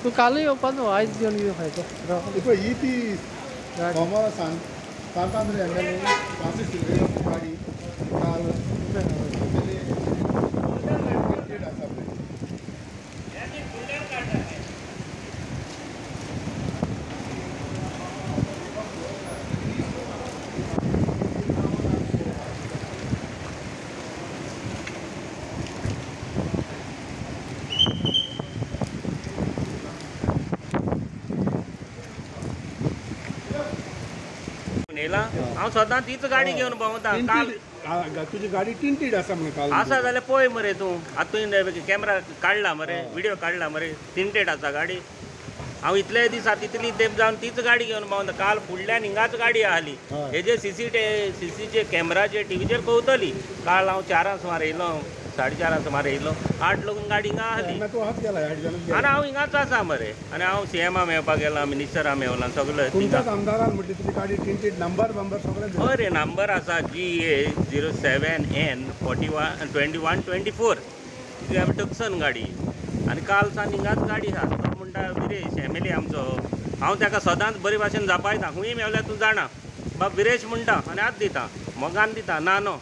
तूं कालूय येवपाचो आयज घेवन खायचो देखो ही ती गोमा सांतांद्रे एमएलए फ्रांसिस सिल्वेरा गाडी काल हांव सदां तीच गाडी घेवन भोंवता तुजी गाडी टिंटीड आसा म्हणून काल आसा जाल्यार पळय मरे तूं आतां तुवें कॅमेरा काडला मरे व्हिडिओ काडला मरे टिंटेड आसा गाडी हांव इतले दीस तितली तेंप जावन तीच गाडी घेवन भोंवता काल फुडल्यान हिंगाच गाडी आहली हेजे सीसीचे कॅमेराचेर टीव्हीचेर पळयतली काल हांव 4 सुमार येयलो 4:30 सुमार येयलो 8 लोक गाडी हिंगा आहली आनी हांव हिंगाच आसा मरे आनी हांव सीएमा मेळपाक गेला मिनिस्टरा मेवला सगळें आमदारान म्हटली तुजी गाडी टिंटीड नंबर सगळें हय रे नंबर आसा GA07N 2124 टक्सन गाडी आनी काल सान हिंगाच गाडी आहा तो म्हणटा विरेश एमएलए आमचो हांव ताका सदांच बरे भाशेन जापायता खूंय मेवल्यार तूं जाणा बाब विरेश म्हणटा आनी आत दिता मोगान दिता ना नो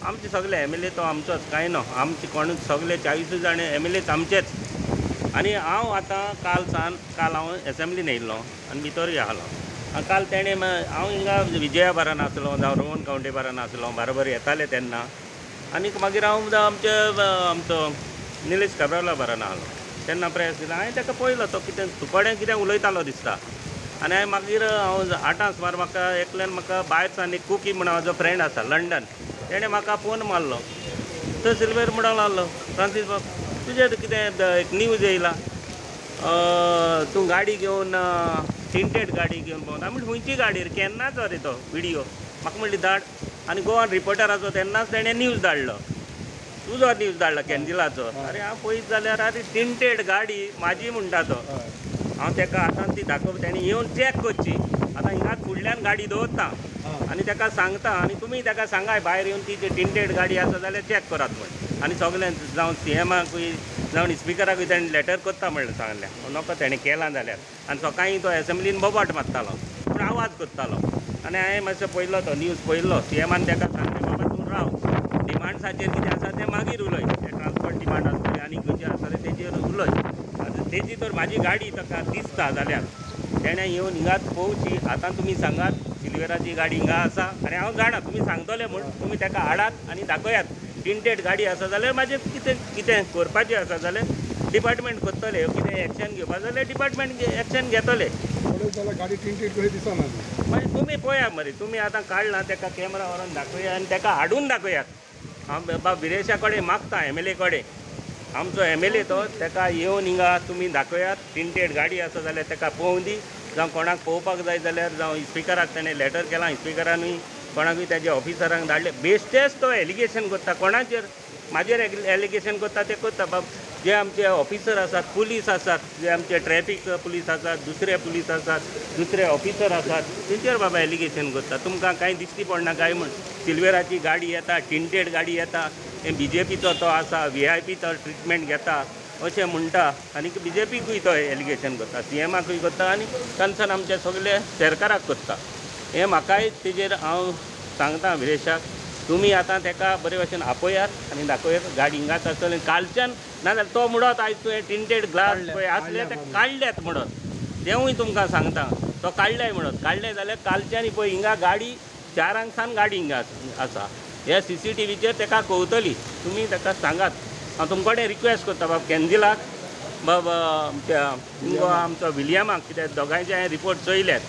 आमचे सगळे एमएलए तो आमचोच कांय नो आमचे कोणूच सगळे 40 जाण एमएलएच आमचेच आनी हांव आतां काल हांव एसेंब्लीन येयल्लो आनी भितर आसलो काल तेणें हांव हिंगा विजया बारान आसलो जावं रोहन कावंटे बारान आसलो बरोबर येताले तेन्ना आनी मागीर हांव आमचो निलेश काब्रावला बारान आसलो तेन्ना प्रेस दिला हांवें ताका पळयलो तो कितें उलयतालो दिसता आनी हांवें मागीर हांव 8 सुमार म्हाका एकल्यान म्हाका भायर सान एक कुकी म्हणून म्हजो फ्रेंड आसा लंडन तेणें म्हाका फोन मारलो तो सिल्वेर म्हणूंक लागलो फ्रांसीस बाब तुजें कितें एक न्यूज येयला तूं गाडी घेवन टिंटेड गाडी घेवन भोंवता हांवें म्हणलें खंयची गाडी रे केन्नाचो रे तो व्हिडियो म्हाका म्हणली धाड आनी गोवन रिपोर्टराचो तेन्नाच तेणें न्यूज धाडलो तुजो न्यूज धाडला कॅन्जिलाचो अरे हांव पळयत जाल्यार अरे टिंटेड गाडी म्हाजी म्हणटा तो हांव ताका आतां ती दाखोवप तेणी येवन चॅक करची आतां हिंगाच फुडल्यान गाडी दवरता आनी ताका सांगता आनी तुमी ताका सांगाय भायर येवन ती टिंटेड गाडी आसा जाल्यार चॅक करात म्हण आनी सगळें जावं सीएमाकूय जावन स्पिकराकूय तेणें लेटर करता म्हणलें सांगलें नको तेणें केलां जाल्यार आनी सकाळीं तो एसेंब्लीन बोबाट मारतालो पूण आवाज करतालो आनी हांवें मातसो पळयलो तो न्यूज पळयलो सीएमान ताका सांगलें बाबा तूं राव डिमांड्साचेर कितें आसा तें मागीर उलय तें ट्रान्सपोर्ट डिमांड आसतलें आनी खंयचें आसतलें तेजेर उलय तेजी तर म्हाजी गाडी ताका दिसता जाल्यार तेणें येवन हिंगाच पळोवची आतां तुमी सांगात सिल्वेराची गाडी हिंगा आसा आनी हांव जाणा तुमी सांगतले म्हूण तुमी ताका हाडात आनी दाखयात टिंटेड गाडी आसा जाल्यार म्हाजें कितें करपाचें आसा जाल्यार डिपार्टमेंट करतले कितें एक्शन घेवपाक जाल्यार डिपार्टमेंट एक्शन घेतले गाडी टिंटेड कशी दिसना मागीर तुमी पळया मरे तुमी आतां काडला ताका कॅमेरा व्हरून दाखया आनी ताका हाडून दाखयात हांव बाबा विरेशा कडेन मागता एमएलए कडेन आमचो एमएलए तो ताका येवन हिंगा तुमी दाखयात टिंटेड गाडी आसा जाल्यार ताका पळोवंक दी जावं कोणाक पळोवपाक जाय जाल्यार जावं स्पिकराक ताणें लेटर केलां स्पिकरानूय कोणाकूय ताज्या ऑफिसरांक धाडले बेश्टेच तो एलिगेशन करता कोणाचेर म्हाजेर एलिगेशन करता तें करता बाब जे आमचे ऑफिसर आसात पुलीस आसात जे आमचे ट्रॅफीक पुलीस आसात दुसरे पुलीस आसात दुसरे ऑफिसर आसात तेंचेर बाबा एलिगेशन करता तुमकां कांय दिश्टी पडना काय म्हण सिल्वेराची गाडी येता टिंटेड गाडी येता हे BJPचो तो आसा VIP तो ट्रिटमेंट घेता अशें म्हणटा आनी BJPकूय तो एलिगेशन करता सीएमाकूय करता आनी कन्सर्न आमचे सगळे सरकाराक करता हें म्हाकाय तेजेर हांव सांगता विरेशाक तुमी आतां ताका बरे भशेन आपयात आनी दाखयात गाडी हिंगाच आसतलें कालच्यान नाजाल्यार तो म्हणत आयज तुवें टिंटेड ग्लास पळय आसले ते काडल्यात म्हणत तेंवूय तुमकां सांगता तो काडल्याय म्हणत काडले जाल्यार कालच्यान पळय हिंगा गाडी 4 सान गाडी हिंगा आसा हे CCTVचेर ताका कळटली तुमी ताका सांगात हांव तुमचे कडेन रिक्वेस्ट करता बाब कॅन्जिलाक बाब आमचो विलियमाक कित्याक दोगांयचे हांवें रिपोर्ट चोयल्यात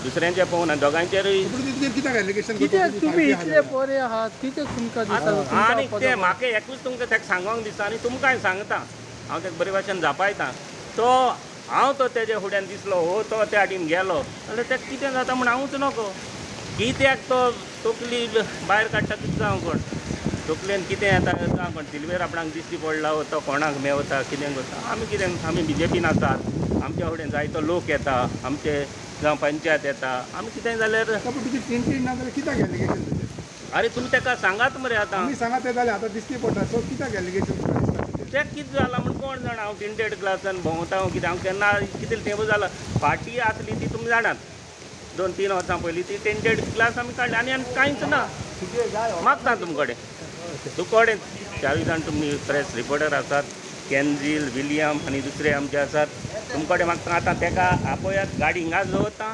दुसऱ्यांचे पळोवना दोगांचेरूय आनी ते म्हाका एकूच तुमकां ताका सांगोंक दिसता आनी तुमकांय सांगता हांव ताका बरे भाशेन जापायता तो हांव तो तेज्या फुड्यान दिसलो हो तो त्या वाटेन गेलो जाल्यार ताका कितें जाता म्हूण हांवूच नको कित्याक तो तकली भायर काडटा कितें जावं कोण तकलेन कितें येता जावं कोण सिल्वेर आपणाक दिश्टी पडला तो कोणाक मेवता कितें करता आमी BJPन आसात आमच्या फुडें जायतो लोक येता आमचे जावं पंचायत येता आमी कितें जाल्यार कित्याक अरे तुमी ताका सांगात मरे आतां सांगात जाल्यार आतां दिश्टी पडटा सो कित्याक एलिगेशन तें कितें जालां म्हण कोण जाणा हांव टिंटेड ग्लासान भोंवता कितें हांव केन्ना कितें तें जालां फाटी आसली ती तुमी जाणात 2-3 वर्सां पयलीं ती टिंटेड ग्लास आमी काडली आनी कांयच ना मागता तुम कडेन 40 जाण तुमी प्रेस रिपोर्टर आसात केन्झील विलियम आनी दुसरे आमचे आसात तुम कडेन मागता आतां तेका आपयात गाडी हिंगाच दवरता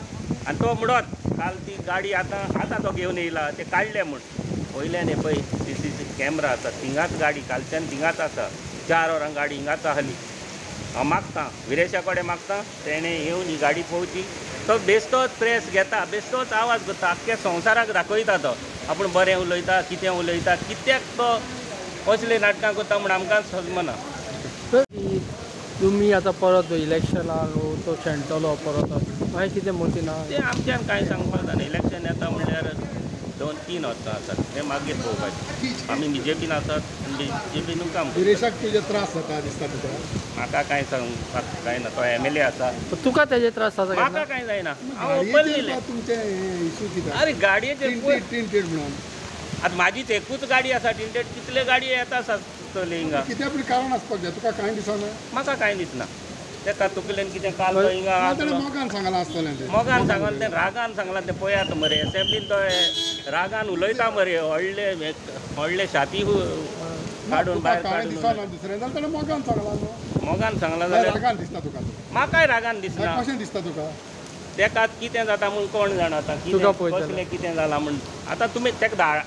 आनी तो म्हणत काल ती गाडी आतां तो घेवन येयला ते काडले म्हूण वयल्यान हे पळय CCTV कॅमेरा आसा थिंगाच गाडी कालच्यान थिंगाच आसा 4 वरां गाडी हिंगाच आहली हांव मागता विरेशा कडेन मागता तेणें येवन ही गाडी पळोवची तो बेश्टोच प्रेस घेता बेश्टोच आवाज करता आख्ख्या संवसाराक दाखयता तो आपूण बरें उलयता कितें उलयता कित्याक तो असले नाटकां करता म्हूण आमकां समजना तुम्ही आता परत इलेक्शनाक तो शेणटलो परत मागीर कितें म्हणटी ना तें आमच्यान कांय सांगपाक जाय इलेक्शन येता म्हणल्यार 2-3 वर्सां आसात ते मागीर पळोवपाचें आमी BJPन आसात आनी BJPन काम विरेशाक तुजे त्रास जाता दिसता तुका म्हाका कांय सांगपाक जायना तो MLA आसा तुका तेजे त्रास जाता म्हाका कांय जायना हांव ओपन दिलें तुमचे इशू कितें अरे गाडयेचेर टिंटेड म्हणून आतां म्हाजीच एकूच गाडी आसा टिंटेड कितले गाडी येता आसात हिंगा कितें आपली कारण आसपाक जाय तुका कांय दिसना म्हाका कांय दिसना तेका तकलेन कितें काल तो हिंगा ताणें मोगान सांगलां आसतलें तें मोगान सांगलां तें रागान सांगलां तें पळयात मरे एसेंब्लीन तो रागान उलयता मरे व्हडले छाती काडून भायर कांय काडून दिसना दुसरें जाल्यार ताणें मोगान सांगलां न्हू मोगान सांगलां जाल्यार जाल्यार रागान दिसता तुका म्हाकाय रागान दिसना कशें दिसता तुका तेका कितें जाता म्हूण कोण जाणा आतां तुका कितें पळयतले. कसलें कितें जालां म्हूण आतां तुमी तेका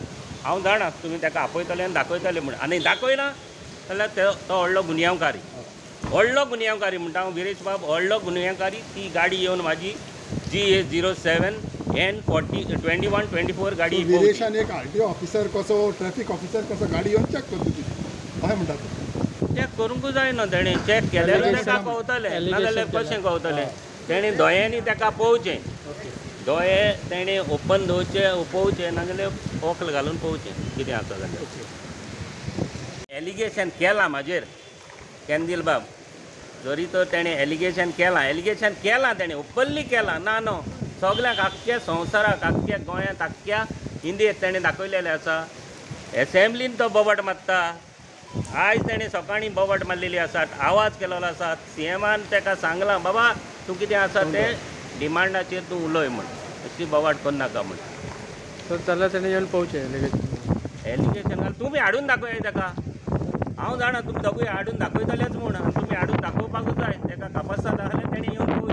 हांव जाणा तुमी तेका आपयतले आनी दाखयतले म्हूण आनी दाखयना जाल्यार तो व्हडलो गुन्यांवकारी म्हणटा हांव विरेश बाब व्हडलो गुन्यांवकारी ती गाडी येवन म्हाजी GA07N2124 गाडी विदेशान एक RTO ऑफिसर कसो ट्रॅफिक ऑफिसर कसो गाडी येवन चॅक करता तुजी अशें म्हणटा चॅक करूंकूच जाय न्हू तेणें चॅक केल्यार तेका कळटलें नाजाल्यार कशें कळटलें तेणें दोळ्यांनी तेका पळोवचें दोळे तेणें ओपन दवरचे पळोवचे नाजाल्यार ओकल घालून पळोवचें कितें आसा जाल्यार एलिगेशन केलां म्हाजेर केंदील बाब जरी तर तेणें एलिगेशन केलां तेणें ओपनली केलां ना न्हू सगळ्यांक आख्ख्या संवसाराक आख्ख्या गोंयांत आख्ख्या इंडियेक तेणें दाखयलेलें आसा एसेंब्लीन तो बोवाट मारता आयज तेणें सकाळीं बोवाट मारलेली आसा आवाज केलेलो आसा CMान तेका सांगलां बाबा तूं कितें आसा तें डिमांडाचेर तूं उलय म्हण अशी बोवाट करनाका म्हण तर जाल्यार तेणें येवन पळोवचें एलिगेशन घाल तुमी हाडून दाखय तेका हांव जाणा तुमी दोगूय हाडून दाखयतलेच म्हूण तुमी हाडून दाखोवपाकूच जाय तेका कापासात जाल्यार तेणें येवन पळोवचें